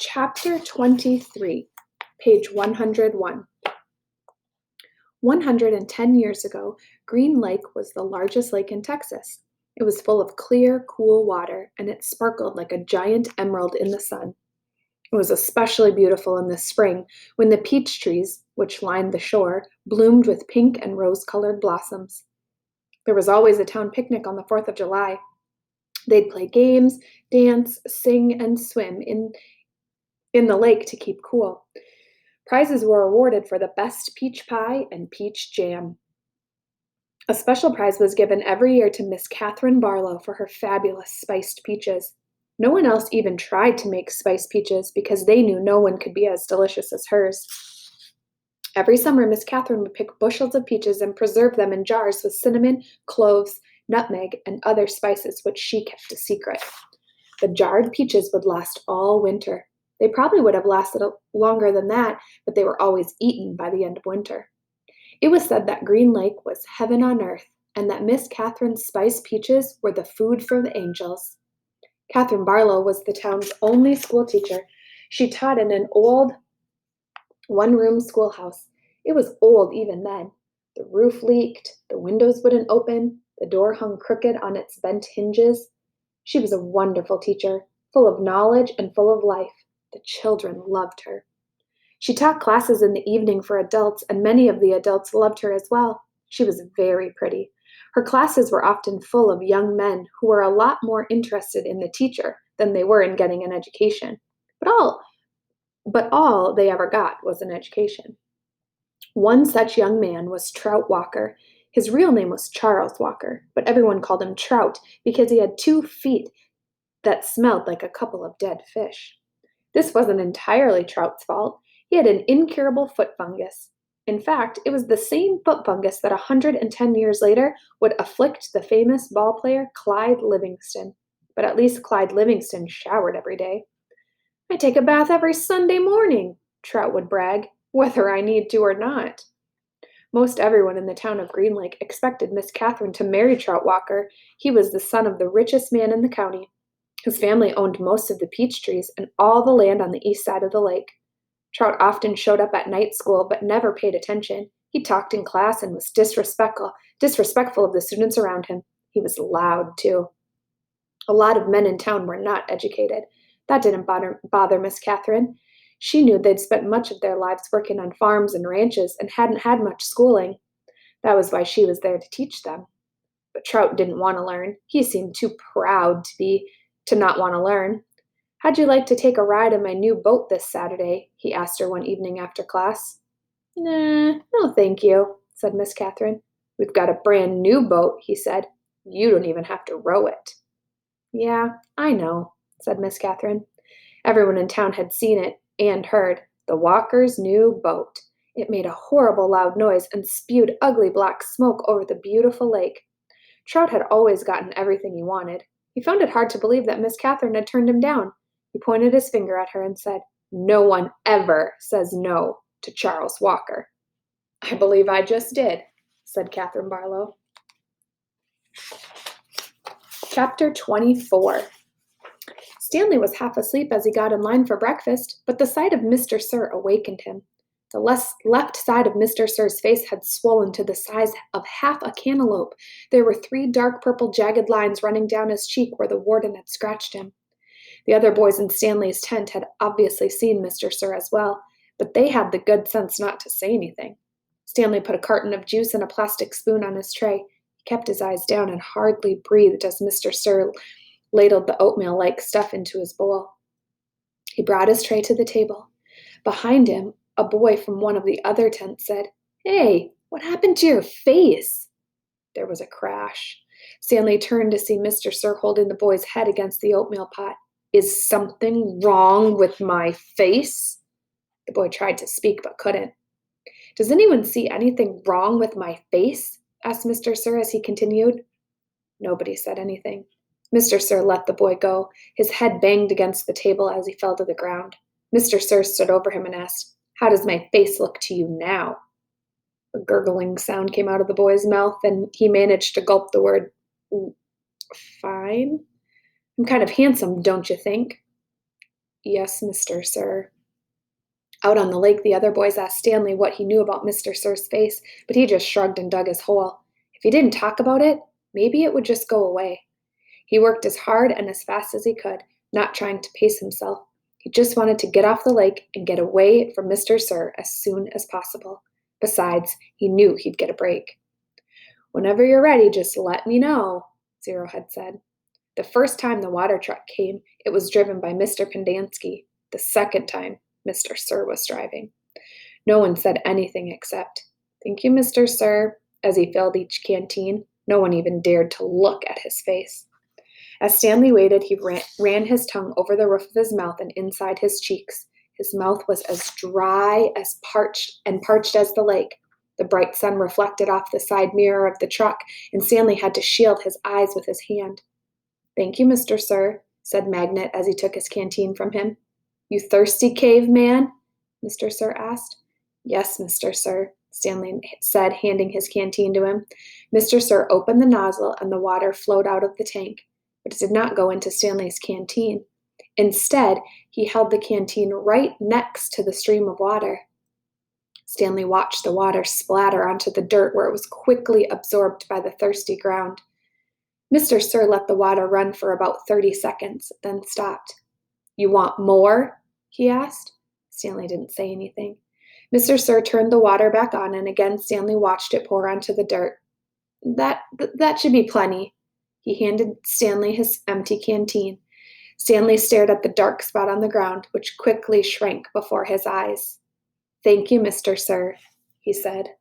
Chapter 23, page 101. 110 years ago, Green Lake was the largest lake in Texas. It was full of clear, cool water, and it sparkled like a giant emerald in the sun. It was especially beautiful in the spring when the peach trees, which lined the shore, bloomed with pink and rose-colored blossoms. There was always a town picnic on the 4th of July. They'd play games, dance, sing, and swim in the lake to keep cool. Prizes were awarded for the best peach pie and peach jam. A special prize was given every year to Miss Catherine Barlow for her fabulous spiced peaches. No one else even tried to make spiced peaches because they knew no one could be as delicious as hers. Every summer, Miss Catherine would pick bushels of peaches and preserve them in jars with cinnamon, cloves, nutmeg, and other spices which she kept a secret. The jarred peaches would last all winter. They probably would have lasted longer than that, but they were always eaten by the end of winter. It was said that Green Lake was heaven on earth, and that Miss Catherine's spiced peaches were the food for the angels. Catherine Barlow was the town's only school teacher. She taught in an old one-room schoolhouse. It was old even then. The roof leaked, the windows wouldn't open, the door hung crooked on its bent hinges. She was a wonderful teacher, full of knowledge and full of life. The children loved her. She taught classes in the evening for adults, and many of the adults loved her as well. She was very pretty. Her classes were often full of young men who were a lot more interested in the teacher than they were in getting an education. But all they ever got was an education. One such young man was Trout Walker. His real name was Charles Walker, but everyone called him Trout because he had 2 feet that smelled like a couple of dead fish. This wasn't entirely Trout's fault. He had an incurable foot fungus. In fact, it was the same foot fungus that 110 years later would afflict the famous ball player Clyde Livingston. But at least Clyde Livingston showered every day. "I take a bath every Sunday morning," Trout would brag, "whether I need to or not." Most everyone in the town of Green Lake expected Miss Catherine to marry Trout Walker. He was the son of the richest man in the county. His family owned most of the peach trees and all the land on the east side of the lake. Trout often showed up at night school but never paid attention. He talked in class and was disrespectful of the students around him. He was loud, too. A lot of men in town were not educated. That didn't bother Miss Catherine. She knew they'd spent much of their lives working on farms and ranches and hadn't had much schooling. That was why she was there to teach them. But Trout didn't want to learn. He seemed too proud to not want to learn. "How'd you like to take a ride in my new boat this Saturday?" he asked her one evening after class. "Nah, no thank you," said Miss Catherine. "We've got a brand new boat," he said. "You don't even have to row it." "Yeah, I know," said Miss Catherine. Everyone in town had seen it and heard the Walkers' new boat. It made a horrible loud noise and spewed ugly black smoke over the beautiful lake. Trout had always gotten everything he wanted. He found it hard to believe that Miss Catherine had turned him down. He pointed his finger at her and said, "No one ever says no to Charles Walker." "I believe I just did," said Catherine Barlow. Chapter 24. Stanley was half asleep as he got in line for breakfast, but the sight of Mr. Sir awakened him. The left side of Mr. Sir's face had swollen to the size of half a cantaloupe. There were 3 dark purple jagged lines running down his cheek where the warden had scratched him. The other boys in Stanley's tent had obviously seen Mr. Sir as well, but they had the good sense not to say anything. Stanley put a carton of juice and a plastic spoon on his tray. He kept his eyes down and hardly breathed as Mr. Sir ladled the oatmeal-like stuff into his bowl. He brought his tray to the table. Behind him, a boy from one of the other tents said, "Hey, what happened to your face?" There was a crash. Stanley turned to see Mr. Sir holding the boy's head against the oatmeal pot. "Is something wrong with my face?" The boy tried to speak but couldn't. "Does anyone see anything wrong with my face?" asked Mr. Sir as he continued. Nobody said anything. Mr. Sir let the boy go. His head banged against the table as he fell to the ground. Mr. Sir stood over him and asked, "How does my face look to you now?" A gurgling sound came out of the boy's mouth, and he managed to gulp the word, "Fine. I'm kind of handsome, don't you think?" Yes, Mr. Sir. Out on the lake, the other boys asked Stanley what he knew about Mr. Sir's face, but he just shrugged and dug his hole. If he didn't talk about it, maybe it would just go away. He worked as hard and as fast as he could, not trying to pace himself. He just wanted to get off the lake and get away from Mr. Sir as soon as possible. Besides, he knew he'd get a break. Whenever you're ready, just let me know, Zero had said. The first time the water truck came, it was driven by Mr. Pendanski. The second time, Mr. Sir was driving. No one said anything except, "Thank you, Mr. Sir," as he filled each canteen. No one even dared to look at his face. As Stanley waited, he ran his tongue over the roof of his mouth and inside his cheeks. His mouth was as dry as parched as the lake. The bright sun reflected off the side mirror of the truck, and Stanley had to shield his eyes with his hand. "Thank you, Mr. Sir," said Magnet as he took his canteen from him. "You thirsty, caveman?" Mr. Sir asked. "Yes, Mr. Sir," Stanley said, handing his canteen to him. Mr. Sir opened the nozzle and the water flowed out of the tank, but it did not go into Stanley's canteen. Instead, he held the canteen right next to the stream of water. Stanley watched the water splatter onto the dirt where it was quickly absorbed by the thirsty ground. Mr. Sir let the water run for about 30 seconds, then stopped. "You want more?" he asked. Stanley didn't say anything. Mr. Sir turned the water back on, and again Stanley watched it pour onto the dirt. That should be plenty." He handed Stanley his empty canteen. Stanley stared at the dark spot on the ground, which quickly shrank before his eyes. "Thank you, Mr. Sir," he said.